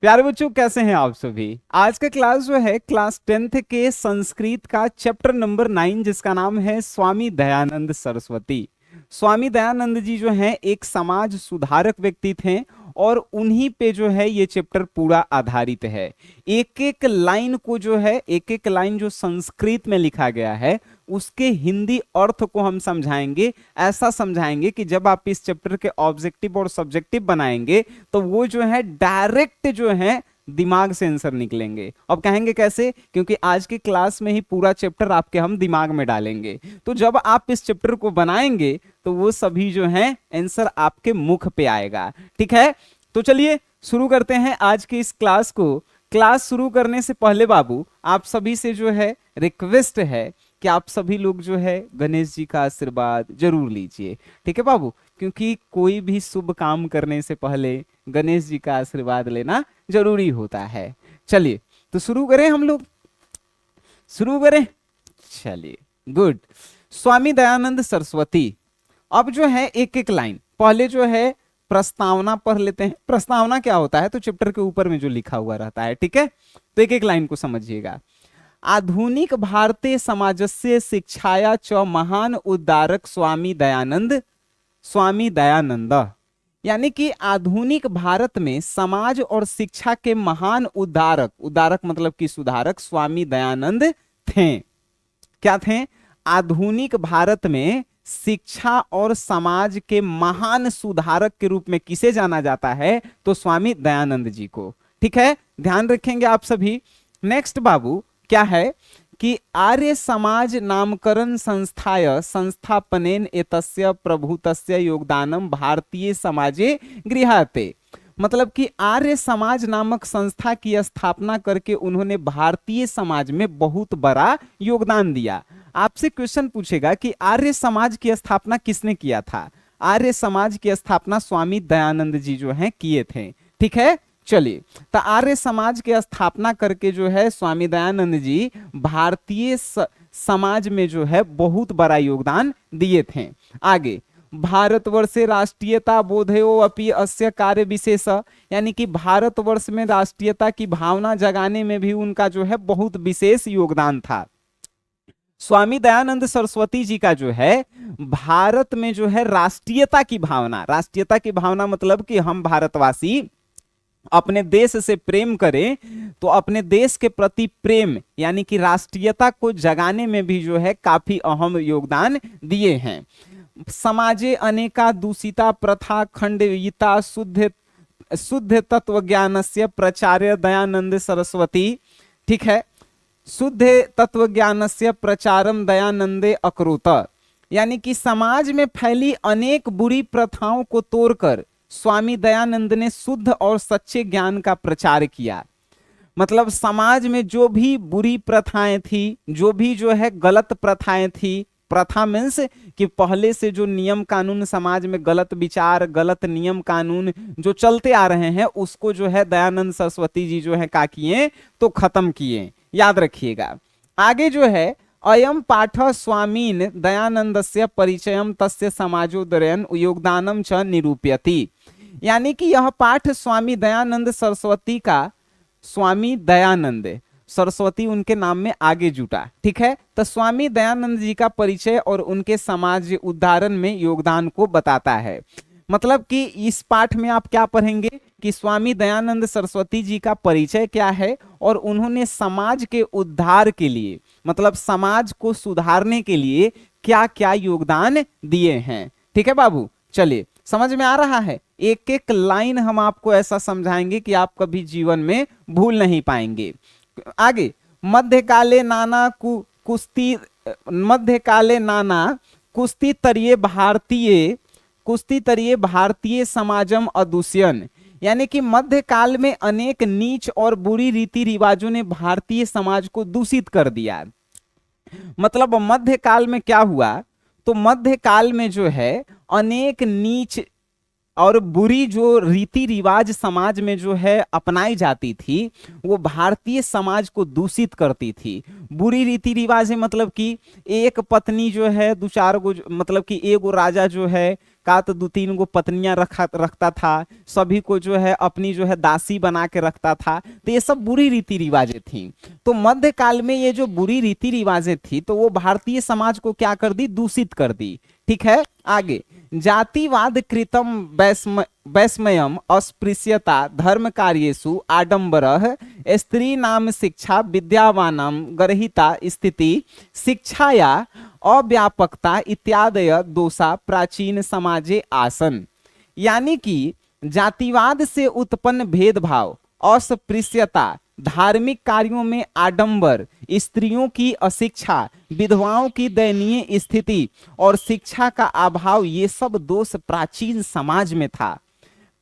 प्यारे बच्चों, कैसे हैं आप सभी। आज का क्लास जो है क्लास 10th के संस्कृत का चैप्टर नंबर 9, जिसका नाम है स्वामी दयानंद सरस्वती। स्वामी दयानंद जी जो हैं एक समाज सुधारक व्यक्ति थे और उन्हीं पे जो है ये चैप्टर पूरा आधारित है। एक एक लाइन को जो है, एक एक लाइन जो संस्कृत में लिखा गया है उसके हिंदी अर्थ को हम समझाएंगे। ऐसा समझाएंगे कि जब आप इस चैप्टर के ऑब्जेक्टिव और सब्जेक्टिव बनाएंगे तो वो जो है डायरेक्ट जो है दिमाग से आंसर निकलेंगे। अब कहेंगे कैसे? क्योंकि आज की क्लास में ही पूरा चैप्टर आपके हम दिमाग में डालेंगे। तो जब आप इस चैप्टर को बनाएंगे तो वो सभी जो है आंसर आपके मुख पे आएगा। ठीक है, तो चलिए शुरू करते हैं आज की इस क्लास को। क्लास शुरू करने से पहले बाबू आप सभी से जो है रिक्वेस्ट है कि आप सभी लोग जो है गणेश जी का आशीर्वाद जरूर लीजिए। ठीक है बाबू, क्योंकि कोई भी शुभ काम करने से पहले गणेश जी का आशीर्वाद लेना जरूरी होता है। चलिए तो शुरू करें, हम लोग शुरू करें। चलिए गुड। स्वामी दयानंद सरस्वती। अब जो है एक एक लाइन पहले जो है प्रस्तावना पढ़ लेते हैं। प्रस्तावना क्या होता है? तो चैप्टर के ऊपर में जो लिखा हुआ रहता है। ठीक है, तो एक एक लाइन को समझिएगा। आधुनिक भारतीय समाजस्य शिक्षाया च महान उद्धारक स्वामी दयानंद। स्वामी दयानंद यानी कि आधुनिक भारत में समाज और शिक्षा के महान उद्धारक, उद्धारक मतलब कि सुधारक, स्वामी दयानंद थे। क्या थे? आधुनिक भारत में शिक्षा और समाज के महान सुधारक के रूप में किसे जाना जाता है? तो स्वामी दयानंद जी को। ठीक है, ध्यान रखेंगे आप सभी। नेक्स्ट बाबू क्या है कि आर्य समाज नामकरण संस्थाय संस्थापनेन एतस्य प्रभुतस्य योगदानम भारतीय समाजे गृहाते। मतलब कि आर्य समाज नामक संस्था की स्थापना करके उन्होंने भारतीय समाज में बहुत बड़ा योगदान दिया। आपसे क्वेश्चन पूछेगा कि आर्य समाज की स्थापना किसने किया था? आर्य समाज की स्थापना स्वामी दयानंद जी जो हैं किए थे। ठीक है, चलिए तो आर्य समाज की स्थापना करके जो है स्वामी दयानंद जी भारतीय समाज में जो है बहुत बड़ा योगदान दिए थे। आगे, भारतवर्षे राष्ट्रीयता बोधयो अपि अस्य कार्य विशेष, यानी कि भारतवर्ष में राष्ट्रीयता की भावना जगाने में भी उनका जो है बहुत विशेष योगदान था। स्वामी दयानंद सरस्वती जी का जो है भारत में जो है राष्ट्रीयता की भावना, राष्ट्रीयता की भावना मतलब कि हम भारतवासी अपने देश से प्रेम करें, तो अपने देश के प्रति प्रेम यानी कि राष्ट्रीयता को जगाने में भी जो है काफी अहम योगदान दिए हैं। समाजे अनेका दूषिता प्रथा खंडयिता शुद्ध तत्व ज्ञानस्य प्रचार्य दयानंद सरस्वती। ठीक है, शुद्ध तत्व ज्ञानस्य प्रचारम दयानंदे अकरोत, यानी कि समाज में फैली अनेक बुरी प्रथाओं को तोड़कर स्वामी दयानंद ने शुद्ध और सच्चे ज्ञान का प्रचार किया। मतलब समाज में जो भी बुरी प्रथाएं थी, जो भी जो है गलत प्रथाएं थी, प्रथा मीन्स कि पहले से जो नियम कानून समाज में गलत विचार, गलत नियम कानून जो चलते आ रहे हैं, उसको जो है दयानंद सरस्वती जी जो है क्या किए? तो खत्म किए। याद रखिएगा। आगे जो है अयम पाठ स्वामीन दयानंदस्य परिचयम तस्य समाजोदयन योगदानम च निरूपयति, यानी कि यह पाठ स्वामी दयानंद सरस्वती का, स्वामी दयानंद सरस्वती उनके नाम में आगे जुटा। ठीक है, तो स्वामी दयानंद जी का परिचय और उनके समाज उद्धारण में योगदान को बताता है। मतलब कि इस पाठ में आप क्या पढ़ेंगे कि स्वामी दयानंद सरस्वती जी का परिचय क्या है और उन्होंने समाज के उद्धार के लिए, मतलब समाज को सुधारने के लिए क्या क्या योगदान दिए हैं। ठीक है बाबू, चलिए समझ में आ रहा है। एक एक लाइन हम आपको ऐसा समझाएंगे कि आप कभी जीवन में भूल नहीं पाएंगे। आगे, मध्यकाले नाना कुश्ती तरीय भारतीय समाजम अदूष्यन, यानी कि मध्यकाल में अनेक नीच और बुरी रीति रिवाजों ने भारतीय समाज को दूषित कर दिया। मतलब मध्यकाल में क्या हुआ? तो मध्यकाल में जो है अनेक नीच और बुरी जो रीति रिवाज समाज में जो है अपनाई जाती थी, वो भारतीय समाज को दूषित करती थी। बुरी रीति रिवाज है मतलब कि एक पत्नी जो है दो चार गो, मतलब कि एगो राजा जो है का तो 2-3 गो पत्नियां रखता था, सभी को जो है अपनी जो है दासी बना के रखता था। तो ये सब बुरी रीति रिवाजें थी। तो मध्यकाल में ये जो बुरी रीति रिवाजें थी तो वो भारतीय समाज को क्या कर दी, दूषित कर दी। ठीक है, आगे जातिवाद कृतम वैस्मयम अस्पृश्यता धर्म कार्येषु आडंबरः स्त्री नाम शिक्षा विद्यावानां गर्हिता स्थिति शिक्षाया अव्यापकता इत्यादय दोषा प्राचीन समाजे आसन। यानी कि जातिवाद से उत्पन्न भेदभाव, अस्पृश्यता, धार्मिक कार्यों में आडंबर, स्त्रियों की अशिक्षा, विधवाओं की दयनीय स्थिति और शिक्षा का अभाव, ये सब दोष प्राचीन समाज में था।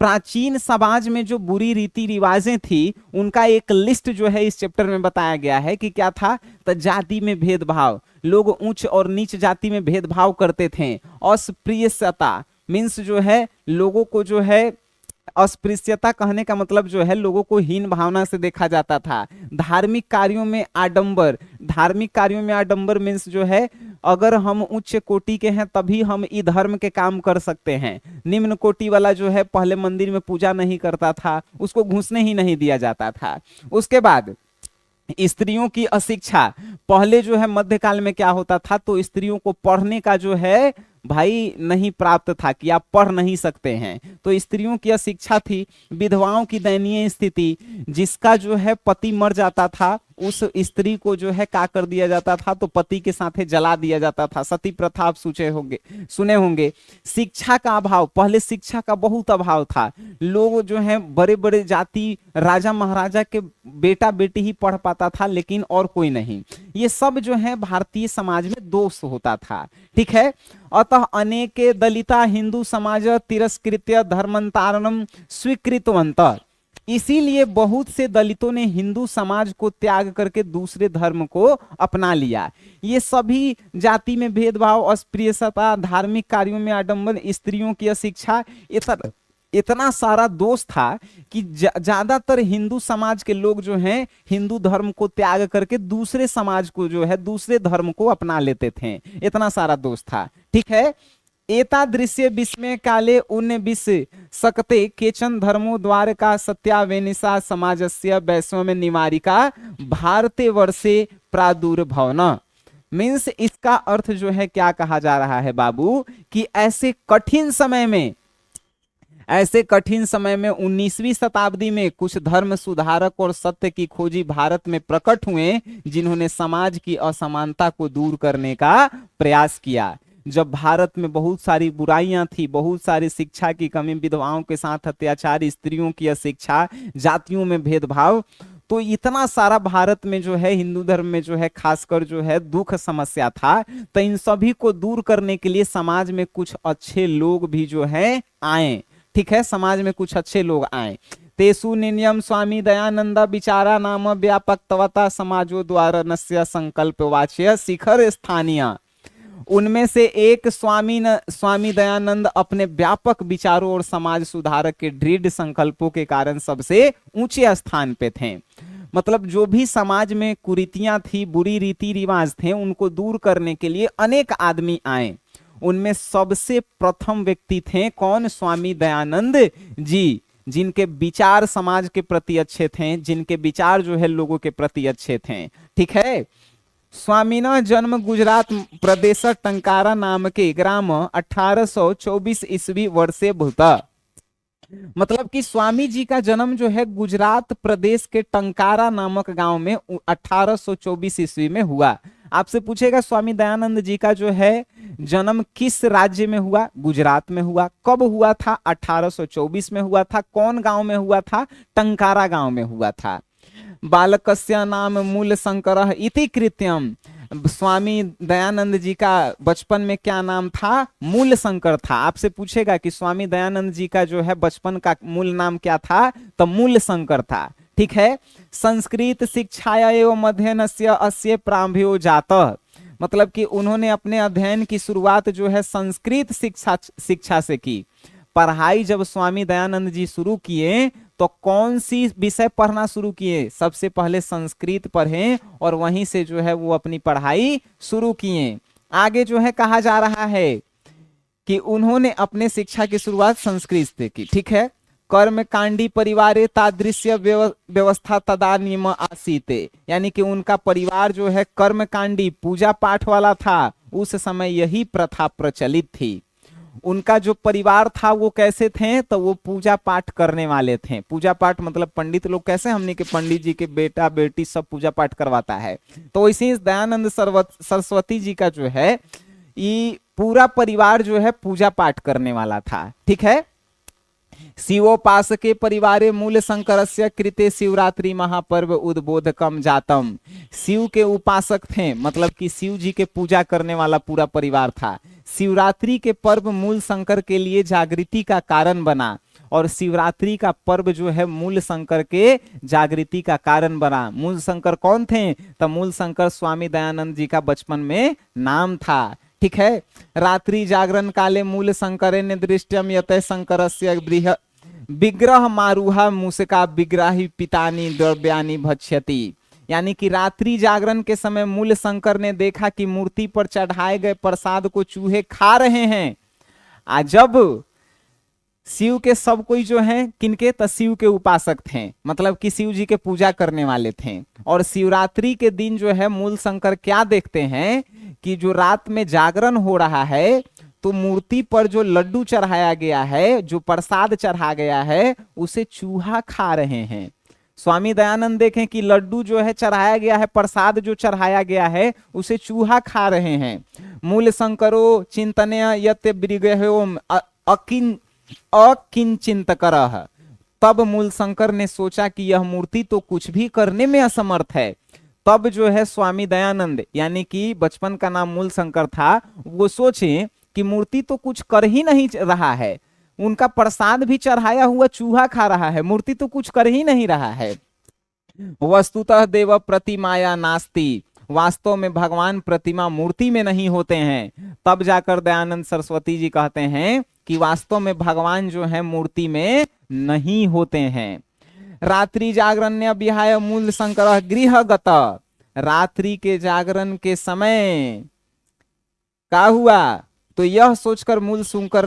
प्राचीन समाज में जो बुरी रीति रिवाजें थी उनका एक लिस्ट जो है इस चैप्टर में बताया गया है कि क्या था। तो जाति में भेदभाव, लोग उच्च और नीच जाति में भेदभाव करते थे। अस्पृश्यता मीन्स जो है लोगों को जो है, अस्पृश्यता कहने का मतलब जो है लोगों को हीन भावना से देखा जाता था। धार्मिक कार्यों में आडंबर, धार्मिक कार्यों में आडंबर मीन्स जो है अगर हम उच्च कोटि के हैं तभी हम ई धर्म के काम कर सकते हैं। निम्न कोटि वाला जो है पहले मंदिर में पूजा नहीं करता था, उसको घुसने ही नहीं दिया जाता था। उसके बाद स्त्रियों की अशिक्षा, पहले जो है मध्यकाल में क्या होता था तो स्त्रियों को पढ़ने का जो है भाई नहीं प्राप्त था कि आप पढ़ नहीं सकते हैं, तो स्त्रियों की अशिक्षा थी। विधवाओं की दयनीय स्थिति, जिसका जो है पति मर जाता था उस स्त्री को जो है क्या कर दिया जाता था तो पति के साथ जला दिया जाता था। सती प्रथा आप सुने होंगे। शिक्षा का अभाव, पहले शिक्षा का बहुत अभाव था। लोग जो है बड़े बड़े जाति राजा महाराजा के बेटा बेटी ही पढ़ पाता था लेकिन और कोई नहीं। ये सब जो है भारतीय समाज में दोष होता था। ठीक है, अतः अनेके दलिता हिंदू समाज तिरस्कृत्य धर्मांतरणम स्वीकृतवंत। इसीलिए बहुत से दलितों ने हिंदू समाज को त्याग करके दूसरे धर्म को अपना लिया। ये सभी जाति में भेदभाव, अस्पृश्यता, धार्मिक कार्यों में आडंबर, स्त्रियों की अशिक्षा, इतना सारा दोष था कि ज्यादातर हिंदू समाज के लोग जो हैं हिंदू धर्म को त्याग करके दूसरे समाज को जो है दूसरे धर्म को अपना लेते थे। इतना सारा दोष था। ठीक है, एतादृश्य विस्मय काले उन्निस सकते केचन धर्मो द्वार का सत्यावेनिशा समाजस्य वैश्व निवारिका भारते वर्षे प्रादुर्भवना। मीन्स इसका अर्थ जो है क्या कहा जा रहा है बाबू कि ऐसे कठिन समय में 19वीं शताब्दी में कुछ धर्म सुधारक और सत्य की खोजी भारत में प्रकट हुए जिन्होंने समाज की असमानता को दूर करने का प्रयास किया। जब भारत में बहुत सारी बुराइयां थी, बहुत सारी शिक्षा की कमी, विधवाओं के साथ अत्याचार, स्त्रियों की अशिक्षा, जातियों में भेदभाव, तो इतना सारा भारत में जो है हिंदू धर्म में जो है खासकर जो है दुख समस्या था। तो इन सभी को दूर करने के लिए समाज में कुछ अच्छे लोग भी जो है आए। ठीक है, समाज में कुछ अच्छे लोग आए। तेसु नियम स्वामी दयानंद विचारा नाम व्यापकता समाजो द्वारा नस्य संकल्प वाच्य शिखर स्थानीय। उनमें से एक स्वामी दयानंद अपने व्यापक विचारों और समाज सुधारक के दृढ़ संकल्पों के कारण सबसे ऊंचे स्थान पे थे। मतलब जो भी समाज में कुरीतियां थी, बुरी रीति रिवाज थे, उनको दूर करने के लिए अनेक आदमी आए। उनमें सबसे प्रथम व्यक्ति थे कौन? स्वामी दयानंद जी, जिनके विचार समाज के प्रति अच्छे थे, जिनके विचार जो है लोगों के प्रति अच्छे थे। ठीक है, स्वामीना जन्म गुजरात प्रदेश टंकारा नाम के ग्राम 1824 ईस्वी वर्षे भूता। मतलब कि स्वामी जी का जन्म जो है गुजरात प्रदेश के टंकारा नामक गांव में 1824 ईस्वी में हुआ। आपसे पूछेगा स्वामी दयानंद जी का जो है जन्म किस राज्य में हुआ? गुजरात में हुआ। कब हुआ था? 1824 में हुआ था। कौन गांव में हुआ था? टंकारा गांव में हुआ था। बालकस्य नाम मूल शंकर इति कृत्यम। स्वामी दयानंद जी का बचपन में क्या नाम था? मूल शंकर था। आपसे पूछेगा कि स्वामी दयानंद जी का जो है बचपन का मूल नाम क्या था? तो मूल शंकर था। ठीक है, संस्कृत शिक्षाया एवं अध्ययनस्य अस्य प्रारंभो जातः। मतलब कि उन्होंने अपने अध्ययन की शुरुआत जो है संस्कृत शिक्षा से की। पढ़ाई जब स्वामी दयानंद जी शुरू किए तो कौन सी विषय पढ़ना शुरू किए? सबसे पहले संस्कृत पढ़े और वहीं से जो है वो अपनी पढ़ाई शुरू किए। आगे जो है कहा जा रहा है कि उन्होंने अपने शिक्षा की शुरुआत संस्कृत से की। ठीक है। कर्मकांडी परिवारे तादृश्य व्यवस्था तदानीम आसीते, यानी कि उनका परिवार जो है कर्मकांडी पूजा पाठ वाला था, उस समय यही प्रथा प्रचलित थी। उनका जो परिवार था वो कैसे थे, तो वो पूजा पाठ करने वाले थे। पूजा पाठ मतलब पंडित लोग कैसे, हमने के पंडित जी के बेटा बेटी सब पूजा पाठ करवाता है, तो वैसे ही दयानंद सरस्वती जी का जो है ये पूरा परिवार जो है पूजा पाठ करने वाला था। ठीक है। शिवोपासके परिवारे मूल शंकरस्य कृते शिवरात्रि महापर्व उद्बोधकम जातम। शिव के उपासक थे, मतलब कि शिव जी के पूजा करने वाला पूरा परिवार था। शिवरात्रि के पर्व मूल शंकर के लिए जागृति का कारण बना, और शिवरात्रि का पर्व जो है मूल शंकर के जागृति का कारण बना। मूल शंकर कौन थे, तो मूल शंकर स्वामी दयानंद जी का बचपन में नाम था। ठीक है। रात्रि जागरण काले मूल शंकर ने दृष्टम यत शंकरस्य विग्रह मारुहा मूषिका विग्राही पितानी द्रव्यानि भक्ष्यति, यानी कि रात्रि जागरण के समय मूल शंकर ने देखा कि मूर्ति पर चढ़ाए गए प्रसाद को चूहे खा रहे हैं। जब शिव के सब कोई जो है किनके, तो शिव के उपासक थे, मतलब कि शिव जी के पूजा करने वाले थे। और शिवरात्रि के दिन जो है मूल शंकर क्या देखते हैं कि जो रात में जागरण हो रहा है, तो मूर्ति पर जो लड्डू चढ़ाया गया है, जो प्रसाद चढ़ा गया है, उसे चूहा खा रहे हैं। स्वामी दयानंद देखें कि लड्डू जो है चढ़ाया गया है, प्रसाद जो चढ़ाया गया है, उसे चूहा खा रहे हैं। मूल शंकरो चिंतनय यत ब्रिगह्योम अकिंचित करह, तब मूल शंकर ने सोचा कि यह मूर्ति तो कुछ भी करने में असमर्थ है। तब जो है स्वामी दयानंद, यानी कि बचपन का नाम मूल शंकर था, वो सोचे कि मूर्ति तो कुछ कर ही नहीं रहा है, उनका प्रसाद भी चढ़ाया हुआ चूहा खा रहा है, मूर्ति तो कुछ कर ही नहीं रहा है। वस्तुतः देव प्रतिमाया नास्ति, वास्तव में भगवान प्रतिमा मूर्ति में नहीं होते हैं। तब जाकर दयानंद सरस्वती जी कहते हैं कि वास्तव में भगवान जो है मूर्ति में नहीं होते हैं। रात्रि जागरण विहाय मूल शंकर गृहगत, रात्रि के जागरण के समय क्या हुआ, तो यह सोचकर मूल शंकर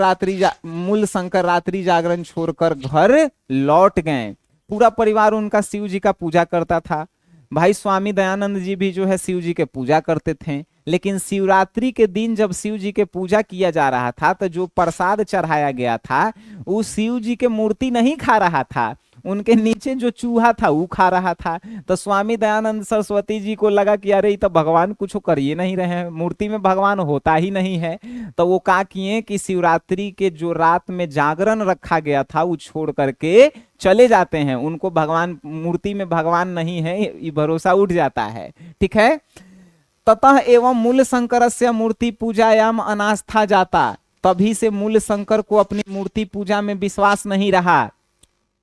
रात्रि जागरण छोड़कर घर लौट गए। पूरा परिवार उनका शिव जी का पूजा करता था। भाई स्वामी दयानंद जी भी जो है शिव जी के पूजा करते थे, लेकिन शिवरात्रि के दिन जब शिव जी के पूजा किया जा रहा था, तो जो प्रसाद चढ़ाया गया था वो शिव जी के मूर्ति नहीं खा रहा था, उनके नीचे जो चूहा था वो खा रहा था। तो स्वामी दयानंद सरस्वती जी को लगा कि अरे ये तो भगवान कुछ कर ही नहीं रहे हैं, मूर्ति में भगवान होता ही नहीं है। तो वो क्या किए कि शिवरात्रि के जो रात में जागरण रखा गया था वो छोड़ करके चले जाते हैं। उनको भगवान, मूर्ति में भगवान नहीं है ये भरोसा उठ जाता है। ठीक है। ततः एवं मूल शंकर से मूर्ति पूजायाम अनास्था जाता, तभी से मूल शंकर को अपनी मूर्ति पूजा में विश्वास नहीं रहा,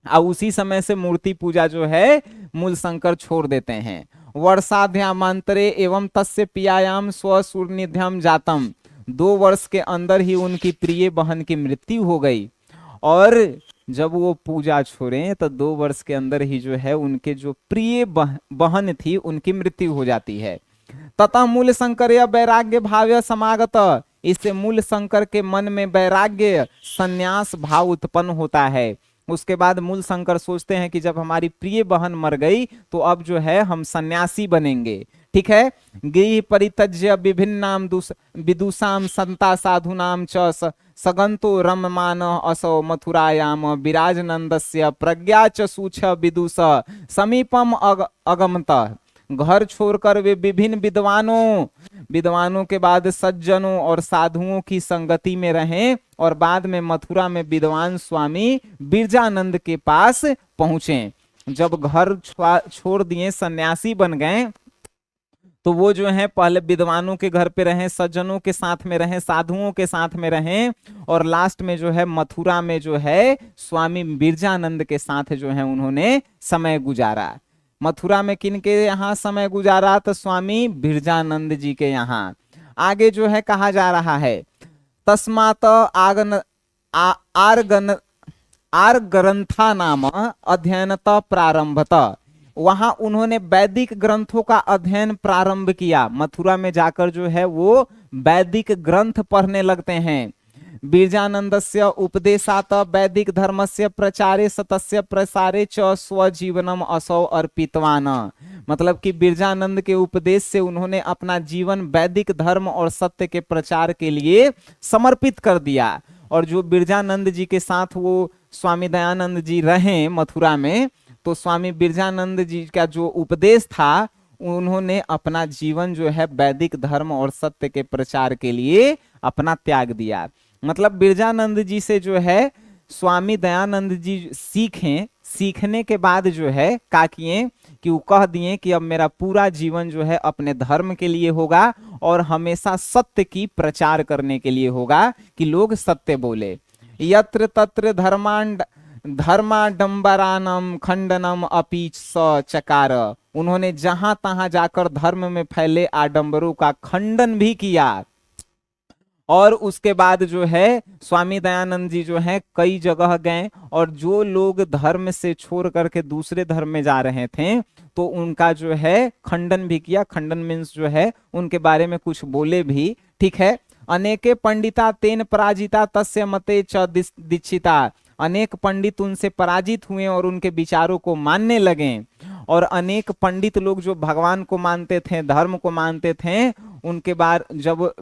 और उसी समय से मूर्ति पूजा जो है मूल शंकर छोड़ देते हैं। वर्षाध्यामांतरे एवं तस्य पियायाम स्वसूर्निध्यम जातम, 2 वर्ष के अंदर ही उनकी प्रिय बहन की मृत्यु हो गई। और जब वो पूजा छोड़े तो 2 वर्ष के अंदर ही जो है उनके जो प्रिय बहन थी उनकी मृत्यु हो जाती है। तथा मूल शंकर या वैराग्य भाव्य समागत, इससे मूल शंकर के मन में वैराग्य संन्यास भाव उत्पन्न होता है। उसके बाद मूल शंकर सोचते हैं कि जब हमारी प्रिय बहन मर गई तो अब जो है हम सन्यासी बनेंगे। ठीक है। गृह परित्यज्य विभिन्नाम विदुषाम संता साधुनाम च सगंतो रममान असौ मथुरायाम विराजनंदस्य प्रज्ञा च सूछ विदुष समीपम अगमत, घर छोड़कर वे विभिन्न विद्वानों के बाद सज्जनों और साधुओं की संगति में रहें, और बाद में मथुरा में विद्वान स्वामी बिरजानंद के पास पहुंचे। जब घर छोड़ दिए, सन्यासी बन गए, तो वो जो है पहले विद्वानों के घर पे रहें, सज्जनों के साथ में रहें, साधुओं के साथ में रहें, और लास्ट में जो है मथुरा में जो है स्वामी बिरजानंद के साथ जो है उन्होंने समय गुजारा। मथुरा में किनके यहाँ समय गुजारा, तो स्वामी बिरजानंद जी के यहाँ। आगे जो है कहा जा रहा है तस्मात आर ग्रंथा नाम अध्ययनत प्रारंभत, वहां उन्होंने वैदिक ग्रंथों का अध्ययन प्रारंभ किया। मथुरा में जाकर जो है वो वैदिक ग्रंथ पढ़ने लगते हैं। बीजानंदस्य उपदेशात वैदिक धर्मस्य प्रचारे सतस्य प्रसारे च स्वजीवनम असौ अर्पितवान। मतलब कि बिरजानंद के उपदेश से उन्होंने अपना जीवन वैदिक धर्म और सत्य के प्रचार के लिए समर्पित कर दिया। और जो बिरजानंद जी के साथ वो स्वामी दयानंद जी रहे मथुरा में, तो स्वामी बिरजानंद जी का जो उपदेश था, उन्होंने अपना जीवन जो है वैदिक धर्म और सत्य के प्रचार के लिए अपना त्याग दिया। मतलब बिरजानंद जी से जो है स्वामी दयानंद जी सीखने के बाद जो है क्या किए कि वो कह दिए कि अब मेरा पूरा जीवन जो है अपने धर्म के लिए होगा और हमेशा सत्य की प्रचार करने के लिए होगा कि लोग सत्य बोले। यत्र तत्र धर्माडंबरानम खंडनम अपि स चकार। उन्होंने जहां तहां जाकर धर्म में फैले आडंबरों का खंडन भी किया। और उसके बाद जो है स्वामी दयानंद जी जो है कई जगह गए और जो लोग धर्म से छोड़ करके दूसरे धर्म में जा रहे थे तो उनका जो है खंडन भी किया। खंडन मीन्स जो है उनके बारे में कुछ बोले भी। ठीक है। अनेके पंडिता तेन पराजिता तस्य मते च दीक्षिता। अनेक पंडित उनसे पराजित हुए और उनके विचारों को मानने लगे। और अनेक पंडित लोग जो भगवान को मानते थे, धर्म को मानते थे, उनके बाद जब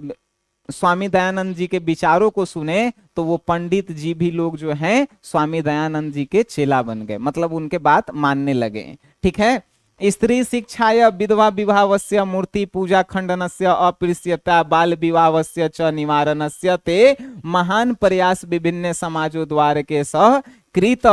स्वामी दयानंद जी के विचारों को सुने तो वो पंडित जी भी लोग जो हैं स्वामी दयानंद जी के चेला बन गए, मतलब उनके बात मानने लगे। ठीक है। स्त्री शिक्षाय विधवा विवाहस्य मूर्ति पूजा खंडनस्य अपृश्यता बाल विवाहस्य च निवारणस्य ते महान प्रयास विभिन्न समाजों द्वारा के सह कृत।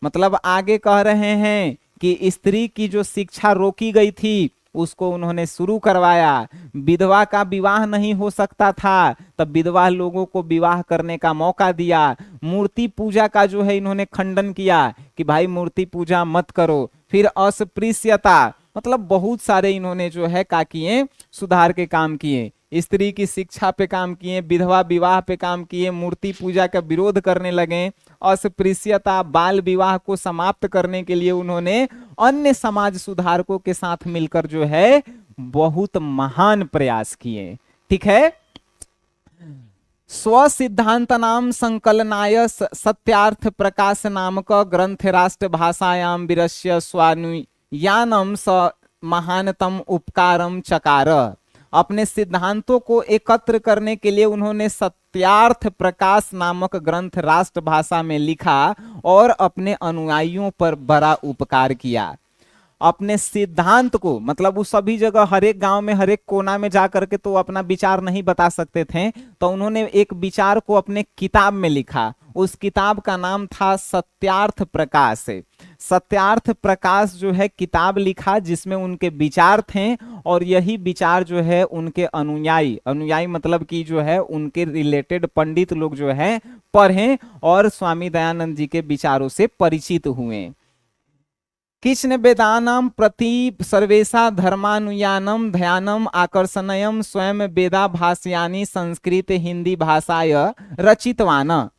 मतलब आगे कह रहे हैं कि स्त्री की जो शिक्षा रोकी गई थी उसको उन्होंने शुरू करवाया। विधवा का विवाह नहीं हो सकता था, तब विधवा लोगों को विवाह करने का मौका दिया। मूर्ति पूजा का जो है इन्होंने खंडन किया कि भाई मूर्ति पूजा मत करो। फिर अस्पृश्यता, मतलब बहुत सारे इन्होंने जो है क्या किए, सुधार के काम किए। स्त्री की शिक्षा पे काम किए, विधवा विवाह पे काम किए, मूर्ति पूजा का विरोध करने लगे। अस्पृश्यता बाल विवाह को समाप्त करने के लिए उन्होंने अन्य समाज सुधारकों के साथ मिलकर जो है बहुत महान प्रयास किए। ठीक है। स्व सिद्धांत नाम संकलनाय सत्यार्थ प्रकाश नामक ग्रंथ राष्ट्र भाषायाम विरस्य स्वानुयानम स महानतम उपकारम चकार। अपने सिद्धांतों को एकत्र करने के लिए उन्होंने सत्यार्थ प्रकाश नामक ग्रंथ राष्ट्र भाषा में लिखा और अपने अनुयायियों पर बड़ा उपकार किया। अपने सिद्धांत को, मतलब वो सभी जगह हर एक गांव में हर एक कोना में जा करके तो अपना विचार नहीं बता सकते थे, तो उन्होंने एक विचार को अपने किताब में लिखा। उस किताब का नाम था सत्यार्थ प्रकाश। सत्यार्थ प्रकाश जो है किताब लिखा जिसमें उनके विचार थे और यही विचार जो है उनके अनुयायी मतलब कि जो है उनके रिलेटेड पंडित लोग जो है पढ़े और स्वामी दयानंद जी के विचारों से परिचित हुए। किचन वेदानाम प्रति सर्वेशा धर्मानुयानम ध्यानम आकर्षणयम स्वयं वेदा भाष्यानि संस्कृत हिंदी भाषाय रचितवान।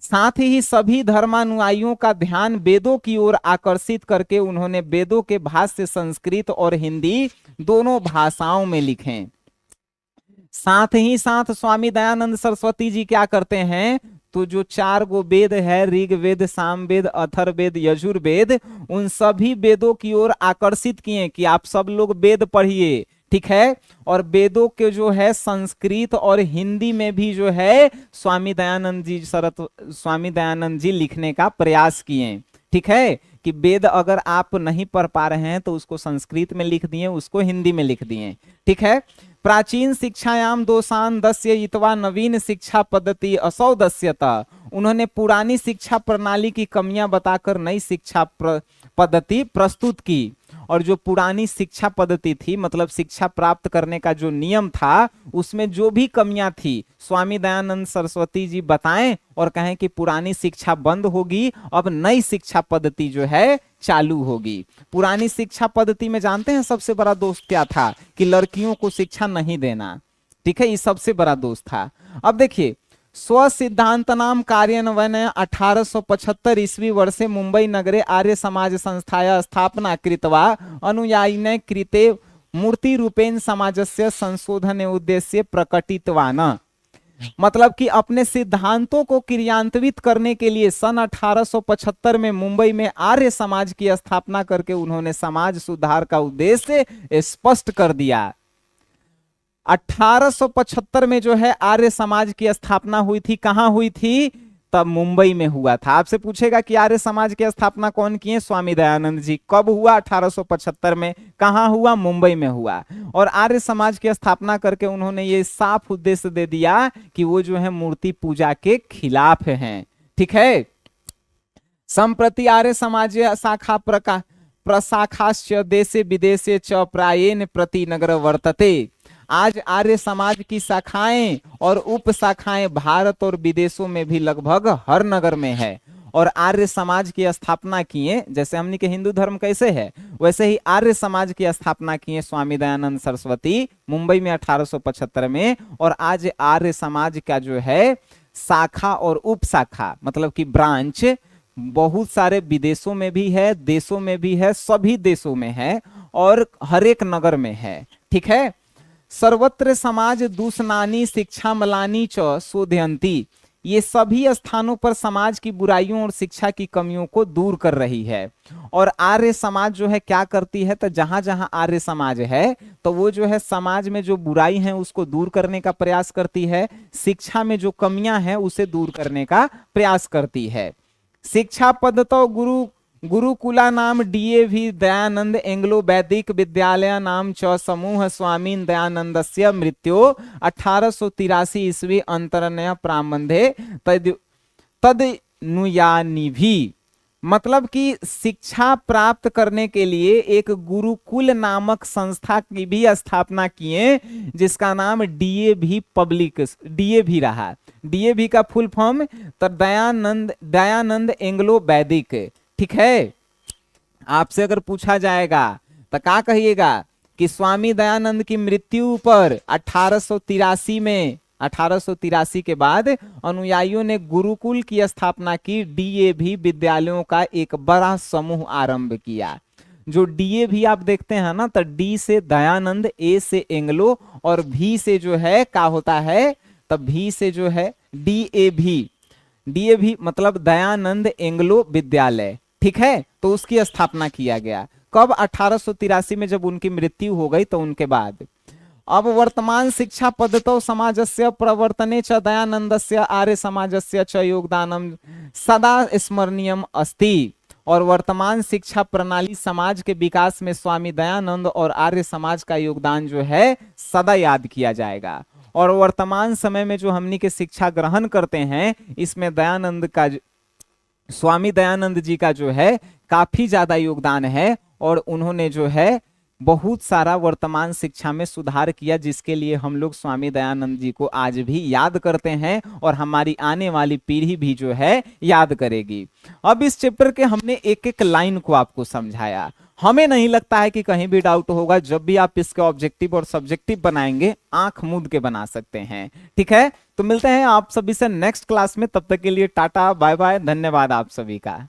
साथ ही सभी धर्मानुयायियों का ध्यान वेदों की ओर आकर्षित करके उन्होंने वेदों के भाष्य संस्कृत और हिंदी दोनों भाषाओं में लिखे। साथ ही साथ स्वामी दयानंद सरस्वती जी क्या करते हैं, तो जो 4 गो वेद है, ऋग्वेद, सामवेद, अथर्ववेद, यजुर्वेद, उन सभी वेदों की ओर आकर्षित किए कि आप सब लोग वेद पढ़िए। ठीक है। और वेदों के जो है संस्कृत और हिंदी में भी जो है स्वामी दयानंद जी लिखने का प्रयास किए। ठीक है। कि वेद अगर आप नहीं पढ़ पा रहे हैं तो उसको संस्कृत में लिख दिए, उसको हिंदी में लिख दिए। ठीक है। प्राचीन शिक्षायाम दोषान दस्य इतवा नवीन शिक्षा पद्धति असौ दस्यता। उन्होंने पुरानी शिक्षा प्रणाली की कमियां बताकर नई शिक्षा पद्धति प्रस्तुत की। और जो पुरानी शिक्षा पद्धति थी, मतलब शिक्षा प्राप्त करने का जो नियम था, उसमें जो भी कमियां थी स्वामी दयानंद सरस्वती जी बताएं और कहें कि पुरानी शिक्षा बंद होगी, अब नई शिक्षा पद्धति जो है चालू होगी। पुरानी शिक्षा पद्धति में जानते हैं सबसे बड़ा दोष क्या था, कि लड़कियों को शिक्षा नहीं देना। ठीक है, ये सबसे बड़ा दोष था। अब देखिए, स्व सिद्धांत नाम कार्यान्वयन 1875 ईस्वी वर्षे मुंबई नगरे आर्य समाज संस्थाया स्थापना कृत्वा अनुयायिने कृते मूर्ति रूपेण समाजस्य संशोधन उद्देश्य प्रकटितवान। मतलब कि अपने सिद्धांतों को क्रियान्वित करने के लिए सन 1875 में मुंबई में आर्य समाज की स्थापना करके उन्होंने समाज सुधार का उद्देश्य स्पष्ट कर दिया। 1875 में जो है आर्य समाज की स्थापना हुई थी, कहां हुई थी? तब मुंबई में हुआ था। आपसे पूछेगा कि आर्य समाज की स्थापना कौन किए? स्वामी दयानंद जी। कब हुआ? 1875 में। कहां हुआ? मुंबई में हुआ। और आर्य समाज की स्थापना करके उन्होंने ये साफ उद्देश्य दे दिया कि वो जो है मूर्ति पूजा के खिलाफ हैं। ठीक है। संप्रति आर्य समाज शाखा प्रशाखाश्च देशे विदेशे च प्रायेण प्रति नगर वर्तते। आज आर्य समाज की शाखाएं और उप शाखाएं भारत और विदेशों में भी लगभग हर नगर में है। और आर्य समाज की स्थापना किए, जैसे हमने के हिंदू धर्म कैसे है वैसे ही आर्य समाज की स्थापना किए स्वामी दयानंद सरस्वती मुंबई में 1875 में। और आज आर्य समाज का जो है शाखा और उप शाखा मतलब कि ब्रांच बहुत सारे विदेशों में भी है, देशों में भी है, सभी देशों में है और हर एक नगर में है। ठीक है। सर्वत्र समाज दूषणानी शिक्षा मलानी च शोधयंती। ये सभी स्थानों पर समाज की बुराइयों और शिक्षा की कमियों को दूर कर रही है। और आर्य समाज जो है क्या करती है? तो जहां जहां आर्य समाज है तो वो जो है समाज में जो बुराई है उसको दूर करने का प्रयास करती है, शिक्षा में जो कमियां हैं उसे दूर करने का प्रयास करती है। शिक्षा पद्धतो गुरुकुला नाम डीएवी दयानंद एंग्लो वैदिक विद्यालय नाम च समूह स्वामी दयानंदस्य मृत्यु 1883 ईस्वी अंतरनय प्रारंभे तदनुयानिभि। मतलब कि शिक्षा प्राप्त करने के लिए एक गुरुकुल नामक संस्था की भी स्थापना किए जिसका नाम डीएवी पब्लिक डीएवी रहा। डीएवी का फुल फॉर्म तो दयानंद एंग्लो वैदिक। ठीक है। आपसे अगर पूछा जाएगा तो क्या कहिएगा कि स्वामी दयानंद की मृत्यु पर 1883 के बाद अनुयायियों ने गुरुकुल की स्थापना की, डीएवी विद्यालयों का एक बड़ा समूह आरंभ किया। जो डीएवी आप देखते हैं ना तो डी से दयानंद, ए से एंग्लो और भी से जो है क्या होता है? तब भी से जो है डीएवी। डीएवी मतलब दयानंद एंग्लो विद्यालय। ठीक है। तो उसकी स्थापना किया गया कब? 1883 में जब उनकी मृत्यु हो गई तो उनके बाद। अब वर्तमान शिक्षा पद्धतौ समाजस्य प्रवर्तने च दयानंदस्य आर्य समाजस्य च योगदानम सदा स्मरणीयम अस्ति। और वर्तमान शिक्षा प्रणाली समाज के विकास में स्वामी दयानंद और आर्य समाज का योगदान जो है सदा याद किया जाएगा। और वर्तमान समय में जो हमनी के शिक्षा ग्रहण करते हैं इसमें दयानंद का स्वामी दयानंद जी का जो है काफी ज्यादा योगदान है। और उन्होंने जो है बहुत सारा वर्तमान शिक्षा में सुधार किया जिसके लिए हम लोग स्वामी दयानंद जी को आज भी याद करते हैं और हमारी आने वाली पीढ़ी भी जो है याद करेगी। अब इस चैप्टर के हमने एक एक लाइन को आपको समझाया। हमें नहीं लगता है कि कहीं भी डाउट होगा। जब भी आप इसके ऑब्जेक्टिव और सब्जेक्टिव बनाएंगे आंख मूंद के बना सकते हैं। ठीक है। तो मिलते हैं आप सभी से नेक्स्ट क्लास में। तब तक के लिए टाटा बाय बाय, धन्यवाद आप सभी का।